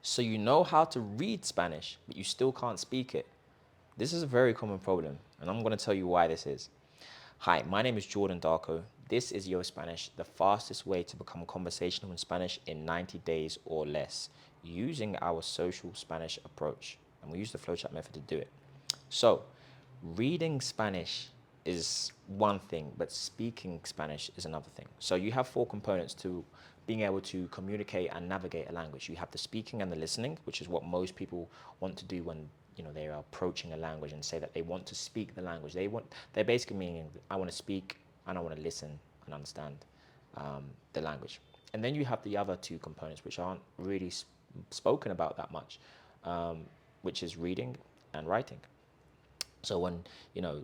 So you know how to read Spanish, but you still can't speak it. This is a very common problem, and I'm going to tell you why this is. Hi, my name is Jordan Darko. This is Yo Spanish, the fastest way to become conversational in Spanish in 90 days or less, using our social Spanish approach. And we use the FlowChat method to do it. So, reading Spanish is one thing, but speaking Spanish is another thing. So you have four components to being able to communicate and navigate a language. You have the speaking and the listening, which is what most people want to do when they are approaching a language and say that they want to speak the language. They're basically meaning I want to speak and I want to listen and understand the language. And then you have the other two components, which aren't really spoken about that much, which is reading and writing. So when,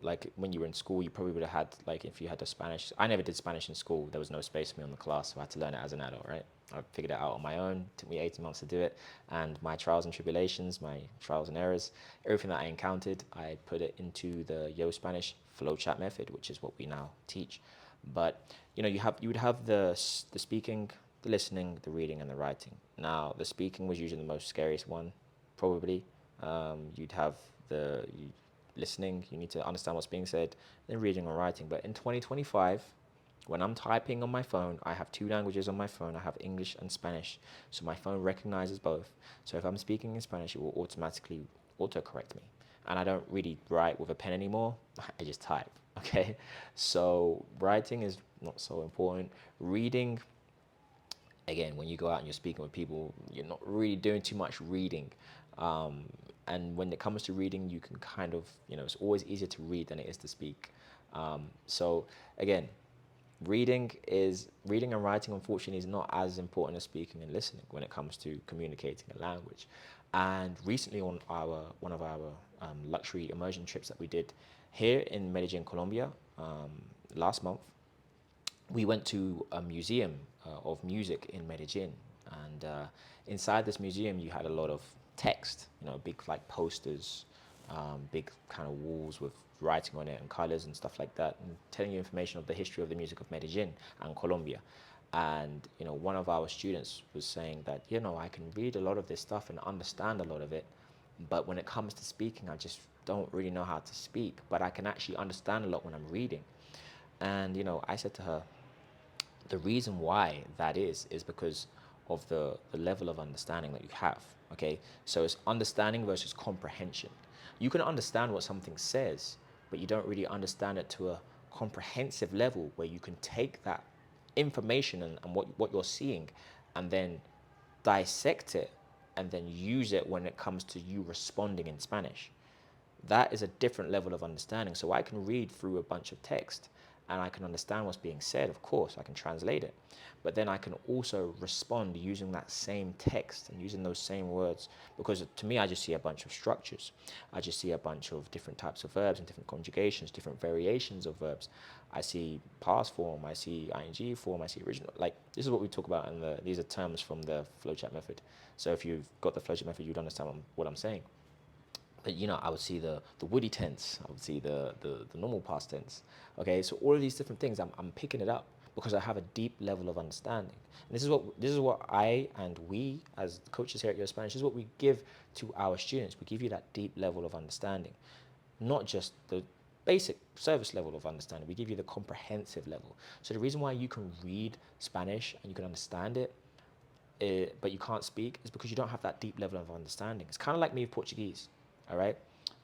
like when you were in school, you probably would have had, like if you had the Spanish, I never did Spanish in school. There was no space for me on the class, so I had to learn it as an adult, right? I figured it out on my own. It took me 18 months to do it. And my trials and tribulations, my trials and errors, everything that I encountered, I put it into the Yo Spanish FlowChat method, which is what we now teach. But, you would have the speaking, the listening, the reading, and the writing. Now, the speaking was usually the most scariest one, probably. You'd have listening, you need to understand what's being said, then reading or writing. But in 2025, when I'm typing on my phone, I have two languages on my phone. I have English and Spanish. So my phone recognizes both. So if I'm speaking in Spanish, it will automatically autocorrect me. And I don't really write with a pen anymore. I just type. Okay. So writing is not so important. Reading, again, when you go out and you're speaking with people, you're not really doing too much reading. Um, and when it comes to reading, you can kind of, it's always easier to read than it is to speak. So again, reading and writing, unfortunately, is not as important as speaking and listening when it comes to communicating a language. And recently, on one of our luxury immersion trips that we did here in Medellin, Colombia, last month, we went to a museum of music in Medellin, and inside this museum, you had a lot of text, big like posters, big kind of walls with writing on it and colors and stuff like that, and telling you information of the history of the music of Medellin and Colombia. And one of our students was saying that I can read a lot of this stuff and understand a lot of it, but when it comes to speaking, I just don't really know how to speak. But I can actually understand a lot when I'm reading. And I said to her, the reason why that is because of the level of understanding that you have. Okay, so it's understanding versus comprehension. You can understand what something says, but you don't really understand it to a comprehensive level where you can take that information and what you're seeing and then dissect it and then use it when it comes to you responding in Spanish. That is a different level of understanding. So I can read through a bunch of text and I can understand what's being said. Of course, I can translate it. But then I can also respond using that same text and using those same words. Because to me, I just see a bunch of structures. I just see a bunch of different types of verbs and different conjugations, different variations of verbs. I see past form, I see ing form, I see original. Like, this is what we talk about, and these are terms from the FlowChat method. So if you've got the FlowChat method, you'd understand what I'm saying. But I would see the woody tense, I would see the normal past tense. Okay, so all of these different things, I'm picking it up because I have a deep level of understanding. And this is what I and we as coaches here at Your Spanish, this is what we give to our students. We give you that deep level of understanding, not just the basic service level of understanding. We give you the comprehensive level. So the reason why you can read Spanish and you can understand it, but you can't speak, is because you don't have that deep level of understanding. It's kind of like me with Portuguese. All right.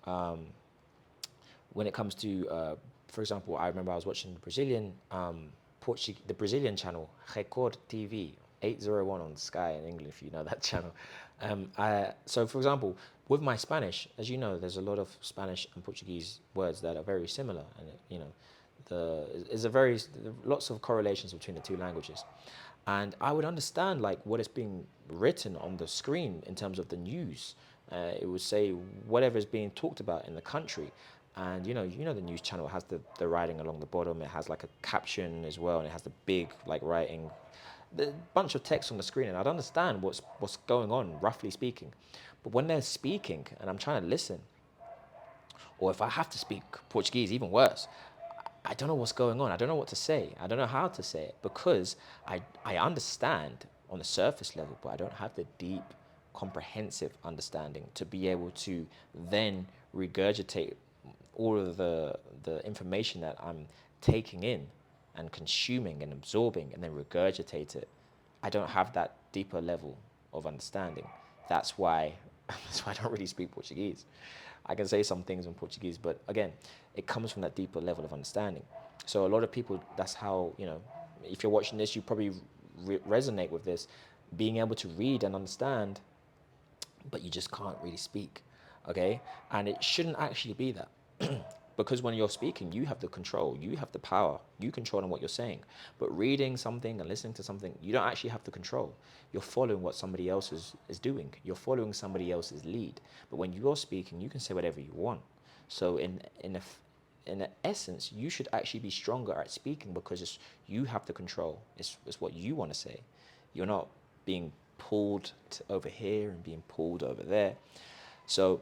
Um, when it comes to, for example, I remember I was watching the Brazilian the Brazilian channel Record TV 801 on Sky in England, if you know that channel. So, for example, with my Spanish, as you know, there's a lot of Spanish and Portuguese words that are very similar, and there's lots of correlations between the two languages. And I would understand like what is being written on the screen in terms of the news. It would say whatever is being talked about in the country, and the news channel has the writing along the bottom. It has like a caption as well, and it has the big like writing, the bunch of text on the screen, and I'd understand what's going on roughly speaking. But when they're speaking and I'm trying to listen, or if I have to speak Portuguese, even worse, I don't know what's going on. I don't know what to say. I don't know how to say it because I understand on the surface level, but I don't have the deep comprehensive understanding to be able to then regurgitate all of the information that I'm taking in and consuming and absorbing and then regurgitate it. I don't have that deeper level of understanding. That's why that's why I don't really speak Portuguese. I can say some things in Portuguese, but again, it comes from that deeper level of understanding. So a lot of people, that's how, if you're watching this, you probably resonate with this, being able to read and understand, but you just can't really speak, okay? And it shouldn't actually be that. Because when you're speaking, you have the control, you have the power, you control on what you're saying. But reading something and listening to something, you don't actually have the control. You're following what somebody else is doing. You're following somebody else's lead. But when you're speaking, you can say whatever you want. So in essence, you should actually be stronger at speaking because you have the control. It's what you want to say. You're not being pulled over here and being pulled over there. So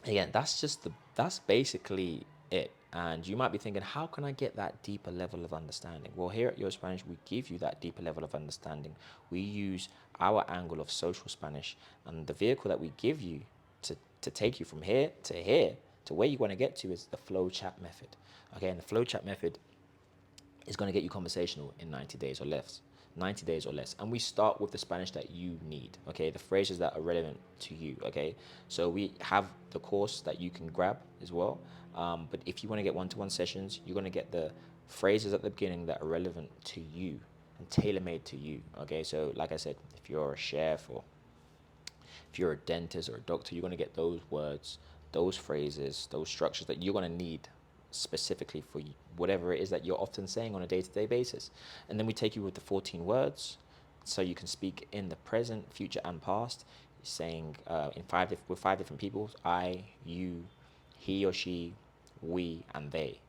again, that's basically it. And you might be thinking, how can I get that deeper level of understanding? Well, here at Yo Spanish, we give you that deeper level of understanding. We use our angle of social Spanish, and the vehicle that we give you to take you from here to where you want to get to is the FlowChat method. Okay, and the FlowChat method is going to get you conversational in 90 days or less. 90 days or less. And we start with the Spanish that you need, okay? The phrases that are relevant to you, okay? So we have the course that you can grab as well. But if you want to get one-to-one sessions, you're going to get the phrases at the beginning that are relevant to you and tailor-made to you, okay? So like I said, if you're a chef or if you're a dentist or a doctor, you're going to get those words, those phrases, those structures that you're going to need specifically for whatever it is that you're often saying on a day-to-day basis. And then we take you with the 14 words, so you can speak in the present, future, and past, saying with 5 different people: I, you, he or she, we, and they,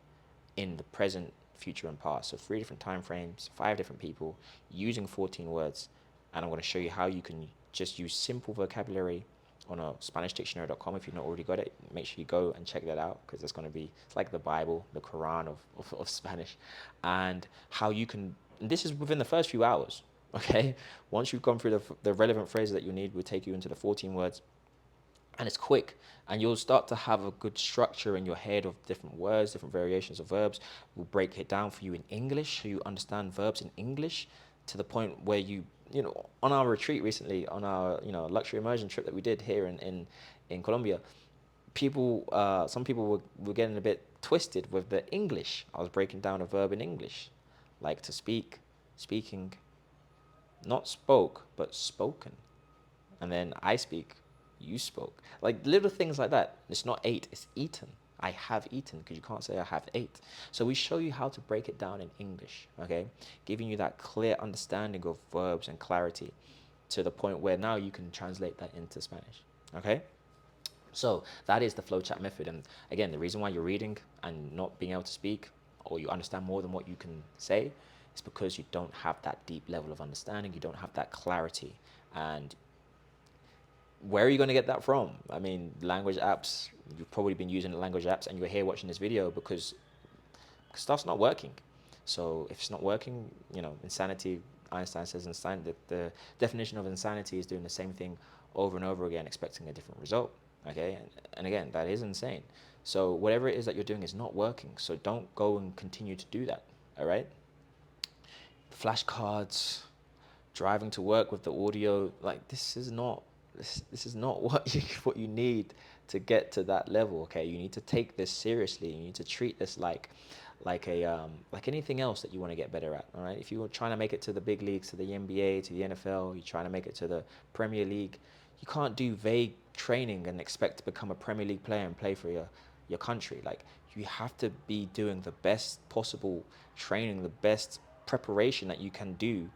in the present, future, and past. So 3 different time frames, 5 different people, using 14 words. And I'm going to show you how you can just use simple vocabulary on a SpanishDictionary.com. If you've not already got it, make sure you go and check that out, because it's like the Bible, the Quran of Spanish. And how you can, and this is within the first few hours, okay? Once you've gone through the relevant phrases that you need, we'll take you into the 14 words. And it's quick, and you'll start to have a good structure in your head of different words, different variations of verbs. We'll break it down for you in English, so you understand verbs in English to the point where on our retreat recently, on our luxury immersion trip that we did here in Colombia, some people were getting a bit twisted with the English. I was breaking down a verb in English, like to speak, speaking, not spoke, but spoken. And then I speak, you spoke. Like little things like that. It's not ate, it's eaten. I have eaten, because you can't say I have ate. So we show you how to break it down in English, okay? Giving you that clear understanding of verbs and clarity to the point where now you can translate that into Spanish, okay? So that is the FlowChat method. And again, the reason why you're reading and not being able to speak, or you understand more than what you can say, is because you don't have that deep level of understanding. You don't have that clarity. And where are you going to get that from? I mean, language apps, you've probably been using language apps and you're here watching this video because stuff's not working. So if it's not working, insanity, Einstein says the definition of insanity is doing the same thing over and over again, expecting a different result, okay? And again, that is insane. So whatever it is that you're doing is not working. So don't go and continue to do that, all right? Flashcards, driving to work with the audio, like this is not what you need to get to that level, okay? You need to take this seriously. You need to treat this like anything else that you want to get better at, all right? If you're trying to make it to the big leagues, to the NBA, to the NFL, you're trying to make it to the Premier League, you can't do vague training and expect to become a Premier League player and play for your country. Like, you have to be doing the best possible training, the best preparation that you can do,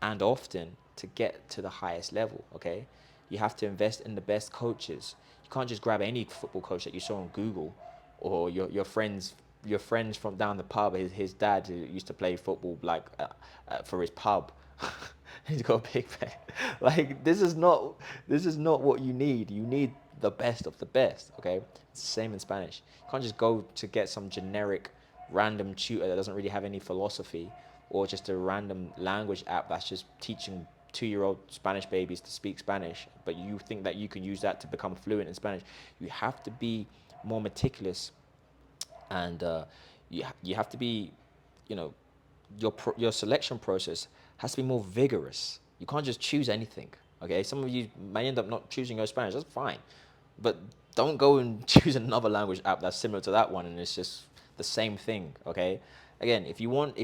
and often, to get to the highest level, okay? You have to invest in the best coaches. You can't just grab any football coach that you saw on Google, or your friends from down the pub. His dad, who used to play football for his pub. He's got a big pay. Like, this is not what you need. You need the best of the best, okay? It's the same in Spanish. You can't just go to get some generic random tutor that doesn't really have any philosophy, or just a random language app that's just teaching 2-year-old Spanish babies to speak Spanish, but you think that you can use that to become fluent in Spanish. You have to be more meticulous, and you have to be, you know, your selection process has to be more vigorous. You can't just choose anything. Okay, some of you may end up not choosing your Spanish. That's fine, but don't go and choose another language app that's similar to that one and it's just the same thing. Okay, again, if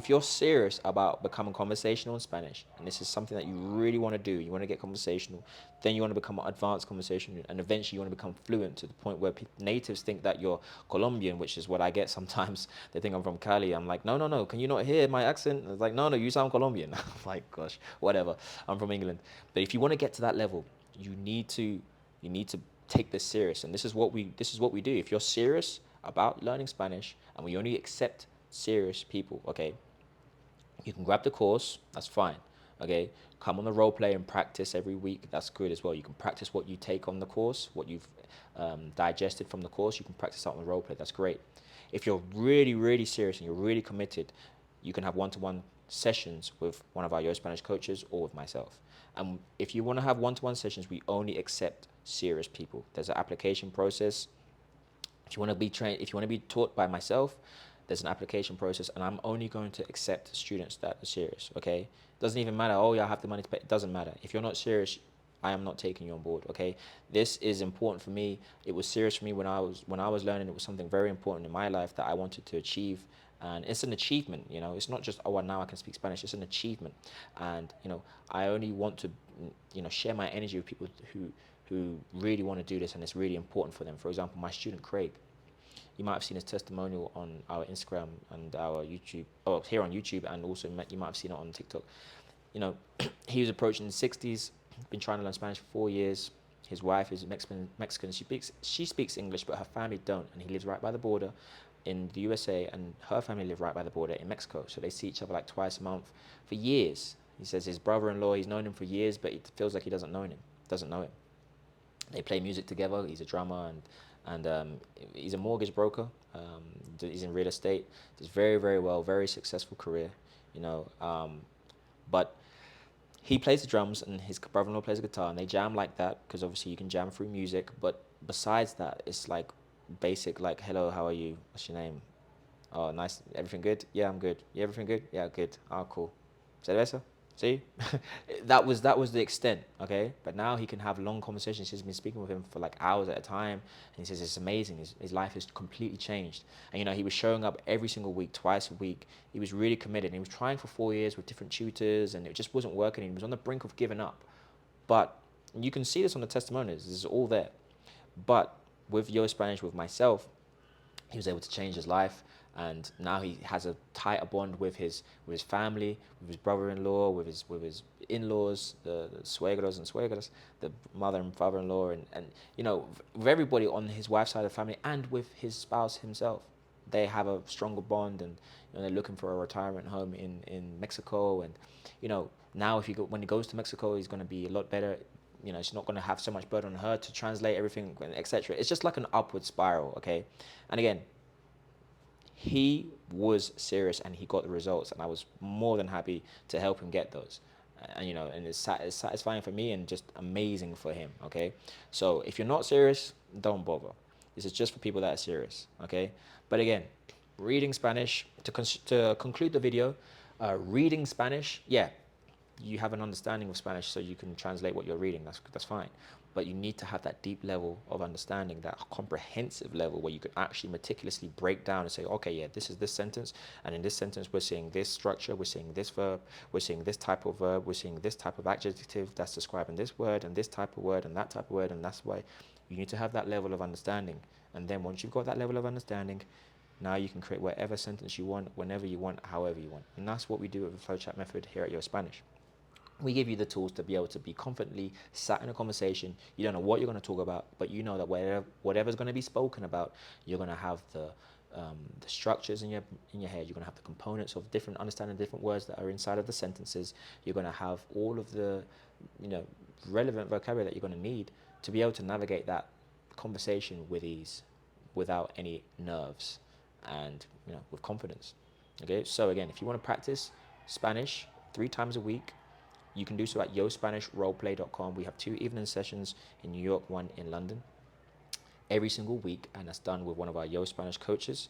you're serious about becoming conversational in Spanish, and this is something that you really want to do, you want to get conversational, then you want to become advanced conversation, and eventually you want to become fluent to the point where natives think that you're Colombian, which is what I get sometimes. They think I'm from Cali. I'm like, no, no, no, can you not hear my accent? It's like, no, no, you sound Colombian. I'm like, gosh, whatever. I'm from England. But if you want to get to that level, you need to take this serious, and this is what we do. If you're serious about learning Spanish, and we only accept serious people, okay, you can grab the course, that's fine. Okay, come on the role play and practice every week, that's good as well. You can practice what you take on the course, what you've digested from the course. You can practice out on the role play, that's great. If you're really, really serious and you're really committed, you can have one-to-one sessions with one of our Yo Spanish coaches or with myself. And if you want to have one-to-one sessions, we only accept serious people. There's an application process. If you want to be trained, if you want to be taught by myself, there's an application process, and I'm only going to accept students that are serious. Okay, it doesn't even matter. Oh, yeah, I have the money to pay. It doesn't matter. If you're not serious, I am not taking you on board. Okay, this is important for me. It was serious for me when I was learning. It was something very important in my life that I wanted to achieve, and it's an achievement. It's not just, oh, well, now I can speak Spanish. It's an achievement, and I only want to share my energy with people who really want to do this, and it's really important for them. For example, my student Craig. You might have seen his testimonial on our Instagram and our YouTube, or here on YouTube, and also you might have seen it on TikTok. He was approaching the 60s, been trying to learn Spanish for 4 years. His wife is Mexican. She speaks English, but her family don't, and he lives right by the border in the USA, and her family live right by the border in Mexico. So they see each other like twice a month for years. He says his brother-in-law, he's known him for years, but it feels like he doesn't know him. They play music together. He's a drummer, and he's a mortgage broker. He's in real estate. Does very, very well, very successful career. But he plays the drums, and his brother-in-law plays the guitar, and they jam like that because obviously you can jam through music. But besides that, it's like basic, like, hello, how are you? What's your name? Oh, nice. Everything good? Yeah, I'm good. Yeah, everything good? Yeah, good. Oh, cool. Cerveza? See, that was the extent, okay? But now he can have long conversations. He's been speaking with him for like hours at a time, and he says it's amazing. His life has completely changed. And he was showing up every single week, twice a week. He was really committed. And he was trying for 4 years with different tutors, and it just wasn't working. He was on the brink of giving up. But you can see this on the testimonials. This is all there. But with Yo Spanish, with myself, he was able to change his life, and now he has a tighter bond with his family, with his brother-in-law, with his in-laws, the suegros and suegras, the mother and father-in-law, and with everybody on his wife's side of the family, and with his spouse himself. They have a stronger bond, and they're looking for a retirement home in Mexico, and now when he goes to Mexico, he's going to be a lot better. She's not going to have so much burden on her to translate everything, etc. It's just like an upward spiral, okay? And again, he was serious, and he got the results, and I was more than happy to help him get those. And it's satisfying for me and just amazing for him, okay? So if you're not serious, don't bother. This is just for people that are serious, okay? But again, reading Spanish, to conclude the video, reading Spanish, yeah, you have an understanding of Spanish, so you can translate what you're reading. That's fine. But you need to have that deep level of understanding, that comprehensive level where you can actually meticulously break down and say, okay, yeah, this is this sentence, and in this sentence we're seeing this structure, we're seeing this verb, we're seeing this type of verb, we're seeing this type of adjective that's describing this word, and this type of word, and that type of word, and that's why you need to have that level of understanding. And then once you've got that level of understanding, now you can create whatever sentence you want, whenever you want, however you want. And that's what we do with the FlowChat method here at Yo Spanish. We give you the tools to be able to be confidently sat in a conversation. You don't know what you're going to talk about, but you know that whatever's going to be spoken about, you're going to have the structures in your head. You're going to have the components of understanding different words that are inside of the sentences. You're going to have all of the relevant vocabulary that you're going to need to be able to navigate that conversation with ease, without any nerves, and with confidence. Okay, so again, if you want to practice Spanish 3 times a week, you can do so at yospanishroleplay.com. We have 2 evening sessions in New York, 1 in London, every single week, and that's done with one of our Yo Spanish coaches.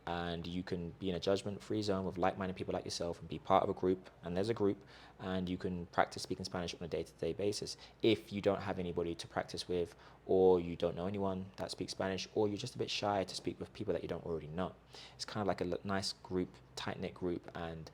And you can be in a judgment-free zone with like-minded people like yourself and be part of a group. And there's a group, and you can practice speaking Spanish on a day-to-day basis. If you don't have anybody to practice with, or you don't know anyone that speaks Spanish, or you're just a bit shy to speak with people that you don't already know, it's kind of like a nice group, tight-knit group, and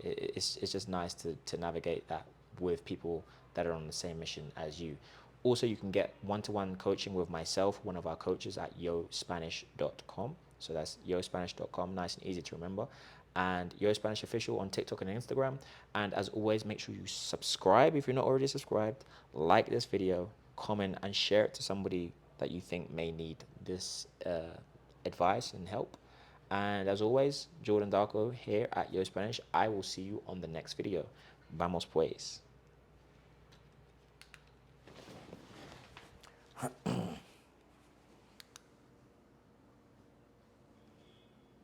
it's just nice to navigate that with people that are on the same mission as you. Also, you can get one-to-one coaching with myself, one of our coaches, at yospanish.com. So that's yospanish.com, nice and easy to remember. And yospanishoffical on TikTok and Instagram. And as always, make sure you subscribe if you're not already subscribed, like this video, comment, and share it to somebody that you think may need this advice and help. And as always, Jordan Darko here at Yo Spanish. I will see you on the next video. Vamos pues.